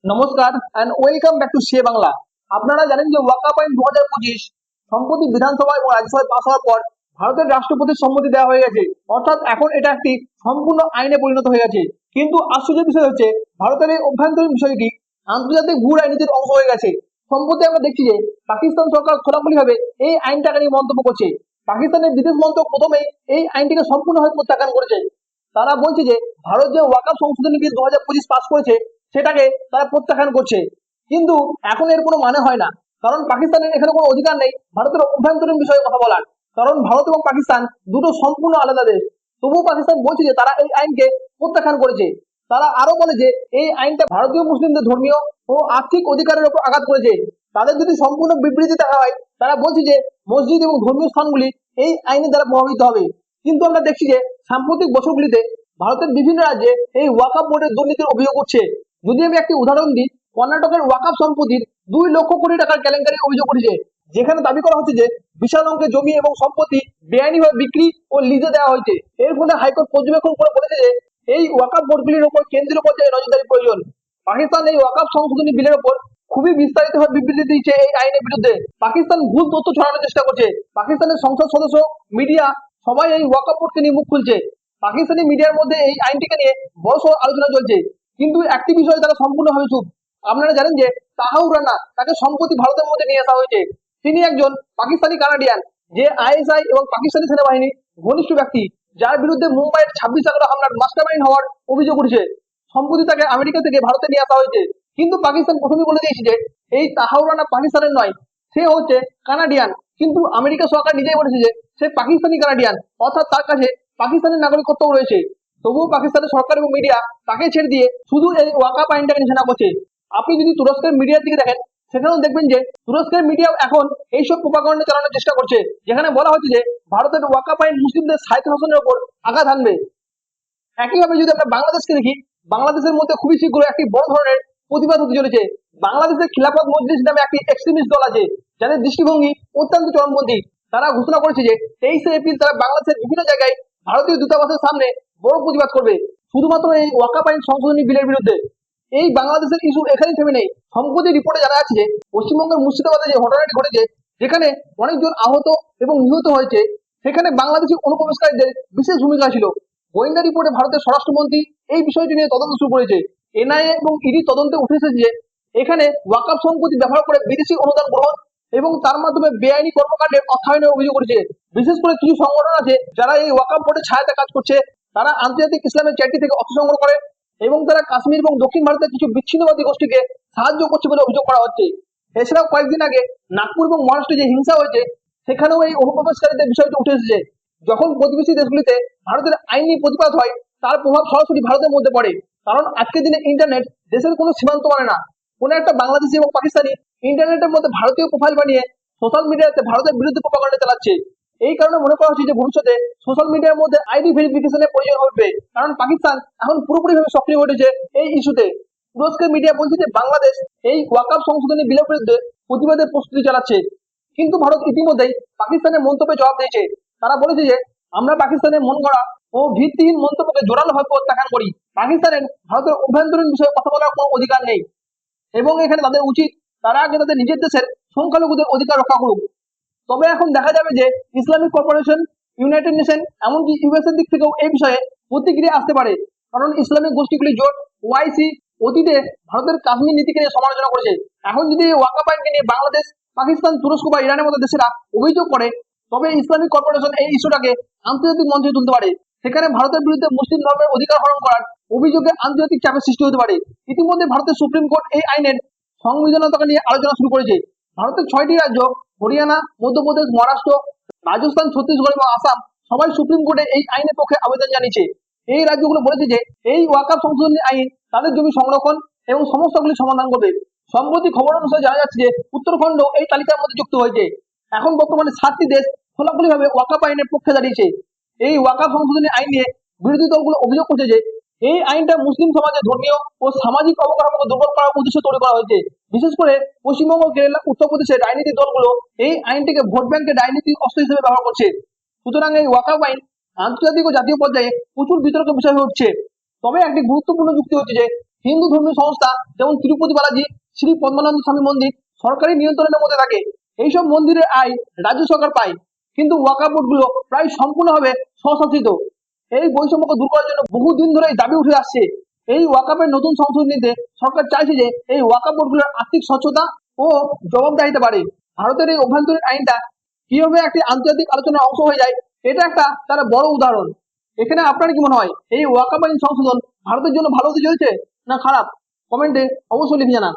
নমস্কার and welcome back to সে বাংলা। আপনারা জানেন যে ওয়াকাফ আইন 2025 সম্প্রতি বিধানসভা এবং রাজ্যসভায় পাস হওয়ার পর ভারতের রাষ্ট্রপতির সম্মতি দেওয়া হয়ে গেছে, অর্থাৎ এখন এটা একটি সম্পূর্ণ আইনে পরিণত হয়ে গেছে। কিন্তু আশ্চর্যের বিষয় হচ্ছে ভারতের এই অভ্যন্তরীণ বিষয়টি আন্তর্জাতিক ভূ রাজনীতির অংশ হয়ে গেছে। সম্প্রতি আমরা দেখছি যে পাকিস্তান সরকার খোলাখুলিভাবে এই আইনটাকে নিয়ে মন্তব্য করছে। পাকিস্তানের বিদেশ মন্ত্রক প্রথমেই এই আইনটিকে সম্পূর্ণভাবে প্রত্যাখ্যান করেছে। তারা বলছে যে ভারত যে ওয়াকাফ সংশোধনী বিল 2025 পাস করেছে সেটাকে তারা প্রত্যাখ্যান করছে। কিন্তু এখন এর কোনো মানে হয় না, কারণ পাকিস্তানের এখানে কোনো অধিকার নেই ভারতের অভ্যন্তরীণ বিষয়ে কথা বলার। কারণ ভারত এবং পাকিস্তান দুটো সম্পূর্ণ আলাদা দেশ। তবুও পাকিস্তান বলছে যে তারা এই আইনকে প্রত্যাখ্যান করেছে। তারা আরো বলে যে এই আইনটা ভারতীয় মুসলিমদের ধর্মীয় ও আর্থিক অধিকারের উপর আঘাত করেছে। তাদের যদি সম্পূর্ণ বিবৃতি দেখা হয়, তারা বলছে যে মসজিদ এবং ধর্মীয় স্থানগুলি এই আইনের দ্বারা প্রভাবিত হবে। কিন্তু আমরা দেখছি যে সাম্প্রতিক বছরগুলিতে ভারতের বিভিন্ন রাজ্যে এই ওয়াকাফ বোর্ডের দুর্নীতির অভিযোগ উঠছে। যদি আমি একটি উদাহরণ দিই, কর্ণাটকের ওয়াকাফ সম্পত্তির 2 লক্ষ কোটি টাকার কেলেঙ্কারির অভিযোগ উঠেছে, যেখানে দাবি করা হচ্ছে যে বিশাল অঙ্কের জমি এবং সম্পত্তি বেআইনিভাবে বিক্রি ও লিজে দেওয়া হয়েছে। এর ফলে হাইকোর্ট পর্যবেক্ষণ করে বলেছে যে এই ওয়াকাফ বোর্ডগুলির উপর কেন্দ্রীয় পর্যায়ে নজরদারি প্রয়োজন। পাকিস্তান এই ওয়াকাফ সংশোধনী বিলের উপর খুবই বিস্তারিতভাবে বিবৃতি দিয়েছে এই আইনের বিরুদ্ধে। পাকিস্তান ভুল তথ্য ছড়ানোর চেষ্টা করছে। পাকিস্তানের সংসদ সদস্য, মিডিয়া সবাই এই ওয়াকাফ বোর্ডকে নিয়ে মুখ খুলছে। পাকিস্তানি মিডিয়ার মধ্যে এই আইনটিকে নিয়ে বড়সড় আলোচনা চলছে, কিন্তু একটি বিষয়ে তারা সম্পূর্ণভাবে চুপ। আপনারা জানেন যে তাহাউর রানা, তাকে সম্প্রতি ভারতের মধ্যে নিয়ে আসা হয়েছে। তিনি একজন পাকিস্তানি কানাডিয়ান, যে আইএসআই এবং পাকিস্তানি সেনাবাহিনীর ঘনিষ্ঠ ব্যক্তি, যার বিরুদ্ধে মুম্বাইয়ের 26 আগস্ট হামলার মাস্টারমাইন্ড হওয়ার অভিযোগ উঠেছে। সম্প্রতি তাকে আমেরিকা থেকে ভারতে নিয়ে আসা হয়েছে। কিন্তু পাকিস্তান প্রথমেই বলে দিয়েছে যে এই তাহাউর রানা পাকিস্তানের নয়, সে হচ্ছে কানাডিয়ান। কিন্তু আমেরিকা সরকার নিজেই বলেছে যে সে পাকিস্তানি কানাডিয়ান, অর্থাৎ তার কাছে পাকিস্তানের নাগরিকত্বও রয়েছে। তবুও পাকিস্তানের সরকার এবং মিডিয়া তাকে ছেড়ে দিয়ে শুধু এই ওয়াকাফ আইনটাকে নিশানা করছে। আপনি যদি তুরস্কের মিডিয়ার দিকে দেখেন, সেখানেও দেখবেন যে তুরস্কের মিডিয়াও এখন এইসব প্রোপাগান্ডা চালানোর চেষ্টা করছে, যেখানে বলা হচ্ছে যে ভারতের ওয়াকাফ আইন মুসলিমদের স্বায়ত্তশাসনের উপর আঘাত আনবে। একইভাবে যদি আমরা বাংলাদেশকে দেখি, বাংলাদেশের মধ্যে খুবই শীঘ্র একটি বড় ধরনের প্রতিবাদ হতে চলেছে। বাংলাদেশের খিলাফত মজলিস নামে একটি এক্সট্রিমিস্ট দল আছে, যাদের দৃষ্টিভঙ্গি অত্যন্ত চরমপন্থী। তারা ঘোষণা করেছে যে 23 এপ্রিল তারা বাংলাদেশের বিভিন্ন জায়গায় ভারতীয় দূতাবাসের সামনে বড় প্রতিবাদ করবে, শুধুমাত্র এই ওয়াকাফ আইন সংশোধনী বিলের বিরুদ্ধে। এই বাংলাদেশের ইস্যু এখানেই থেমে নেই। সম্প্রতি রিপোর্টে জানা যাচ্ছে যে পশ্চিমবঙ্গের মুর্শিদাবাদে যে ঘটনাটি ঘটেছে, যেখানে অনেকজন আহত এবং নিহত হয়েছে, সেখানে বাংলাদেশি অনুপ্রবেশকারীদের বিশেষ ভূমিকা ছিল। গোয়েন্দা রিপোর্টে ভারতের স্বরাষ্ট্রমন্ত্রী এই বিষয়টি নিয়ে তদন্ত শুরু করেছে। এনআইএ এবং ইডি তদন্তে উঠে এসেছে যে এখানে ওয়াকাফ সম্পত্তি ব্যবহার করে বিদেশি অনুদান গ্রহণ এবং তার মাধ্যমে বেআইনি কর্মকাণ্ডের অর্থায়নের অভিযোগ করেছে। বিশেষ করে কিছু সংগঠন আছে যারা এই ওয়াকাফ বোর্ডের ছায়াতে কাজ করছে। তারা আন্তর্জাতিক ইসলামের চ্যারিটি থেকে অর্থ সংগ্রহ করে এবং তারা কাশ্মীর এবং দক্ষিণ ভারতের কিছু বিচ্ছিন্নবাদী গোষ্ঠীকে সাহায্য করছে বলে অভিযোগ করা হচ্ছে। এছাড়াও কয়েকদিন আগে নাগপুর এবং মহারাষ্ট্রে যে হিংসা হয়েছে, সেখানেও এই অনুপ্রবেশকারীদের বিষয়টি উঠে এসেছে। যখন প্রতিবেশী দেশগুলিতে ভারতের আইনি প্রতিবাদ হয়, তার প্রভাব সরাসরি ভারতের মধ্যে পড়ে। কারণ আজকের দিনে ইন্টারনেট দেশের কোনো সীমান্ত মানে না। কোনো একটা বাংলাদেশি এবং পাকিস্তানি ইন্টারনেটের মধ্যে ভারতীয় প্রোফাইল বানিয়ে সোশ্যাল মিডিয়াতে ভারতের বিরুদ্ধে প্রোপাগান্ডা চালাচ্ছে। এই কারণে মনে করা হচ্ছে যে ভবিষ্যতে সোশ্যাল মিডিয়ার মধ্যে আইডি ভেরিফিকেশনের প্রয়োজন হবে, কারণ পাকিস্তান এখন পুরোপুরিভাবে সক্রিয় হয়ে উঠেছে এই ইস্যুতে। তুরস্কের মিডিয়া বলছে যে বাংলাদেশ এই ওয়াকাফ সংশোধনী বিলের বিরুদ্ধে প্রতিবাদের প্রস্তুতি চালাচ্ছে। কিন্তু ভারত ইতিমধ্যেই পাকিস্তানের মন্তব্যে জবাব দিয়েছে। তারা বলেছে যে আমরা পাকিস্তানের মন গড়া ও ভিত্তিহীন মন্তব্যকে জোরালোভাবে প্রত্যাখ্যান করি। পাকিস্তানের ভারতের অভ্যন্তরীণ বিষয়ে কথা বলার কোনো অধিকার নেই এবং এখানে তাদের উচিত তারা আগে তাদের নিজের দেশের সংখ্যালঘুদের অধিকার রক্ষা করুক। তবে এখন দেখা যাবে যে ইসলামিক কর্পোরেশন, ইউনাইটেড নেশন, এমনকি ইউএস এর দিক থেকেও এই বিষয়ে প্রতিক্রিয়া আসতে পারে। কারণ ইসলামিক গোষ্ঠীগুলি জোট ওআইসি অতীতে ভারতের কাশ্মীর নীতিকে নিয়ে সমালোচনা করেছে। এখন যদি ওয়াকাফ আইনকে নিয়ে বাংলাদেশ, পাকিস্তান, তুরস্ক বা ইরানের মতো দেশেরা অভিযোগ করে, তবে ইসলামিক কর্পোরেশন এই ইস্যুটাকে আন্তর্জাতিক মঞ্চে তুলতে পারে। সেখানে ভারতের বিরুদ্ধে মুসলিম ধর্মের অধিকার হরণ করার অভিযোগে আন্তর্জাতিক চাপের সৃষ্টি হতে পারে। ইতিমধ্যে ভারতের সুপ্রিম কোর্ট এই আইনের সংবিধানতা নিয়ে আলোচনা শুরু করেছে। ভারতের 6টি রাজ্য হরিয়ানা, মধ্যপ্রদেশ, মহারাষ্ট্র, রাজস্থান, ছত্তিশগড় এবং আসাম সবাই সুপ্রিম কোর্টে এই আইনের পক্ষে আবেদন জানিয়েছে। এই রাজ্যগুলো বলেছে যে এই ওয়াকাফ সংশোধনী আইন তাদের জমি সংরক্ষণ এবং সমস্যাগুলি সমাধান করবে। সম্প্রতি খবর অনুসারে জানা যাচ্ছে যে উত্তরাখণ্ড এই তালিকার মধ্যে যুক্ত হয়েছে। এখন বর্তমানে 7টি দেশ খোলাখুলিভাবে ওয়াকাফ আইনের পক্ষে দাঁড়িয়েছে। এই ওয়াকাফ সংশোধনী আইন নিয়ে বিরোধী দলগুলো অভিযোগ করছে যে এই আইনটা মুসলিম সমাজে ধর্মীয় ও সামাজিক অবকাঠামোকে দুর্বল করার উদ্দেশ্যে তৈরি করা হয়েছে। বিশেষ করে পশ্চিমবঙ্গ, কেরালা, উত্তরপ্রদেশের রাজনৈতিক দলগুলো এই আইনটিকে ভোট ব্যাংকের রাজনৈতিক অস্ত্র হিসেবে ব্যবহার করছে। সুতরাং এই ওয়াকাফ আইন আন্তর্জাতিক ও জাতীয় পর্যায়ে প্রচুর বিতর্কের বিষয় হয়ে উঠছে। তবে একটি গুরুত্বপূর্ণ যুক্তি হচ্ছে যে হিন্দু ধর্মীয় সংস্থা যেমন তিরুপতি বালাজি, শ্রী পদ্মানন্দ স্বামী মন্দির সরকারি নিয়ন্ত্রণের মধ্যে থাকে। এইসব মন্দিরের আয় রাজ্য সরকার পায়, কিন্তু ওয়াকফ বোর্ডগুলো প্রায় সম্পূর্ণভাবে স্বশাসিত। এই বৈষম্যকে দূর করার জন্য বহুদিন ধরে দাবি উঠে আসছে। এই ওয়াকফের নতুন সংশোধন নিতে সরকার চাইছে যে এই ওয়াকফ বোর্ডগুলোর আর্থিক স্বচ্ছতা ও জবাবদিহিতা বাড়ে। ভারতের এই অভ্যন্তরীণ আইনটা কিভাবে একটি আন্তর্জাতিক আলোচনার অংশ হয়ে যায়, এটা একটা তার বড় উদাহরণ। এখানে আপনার কি মনে হয়, এই ওয়াকফ আইন সংশোধন ভারতের জন্য ভালো হতে চলেছে না খারাপ? কমেন্টে অবশ্যই লিখে জানান।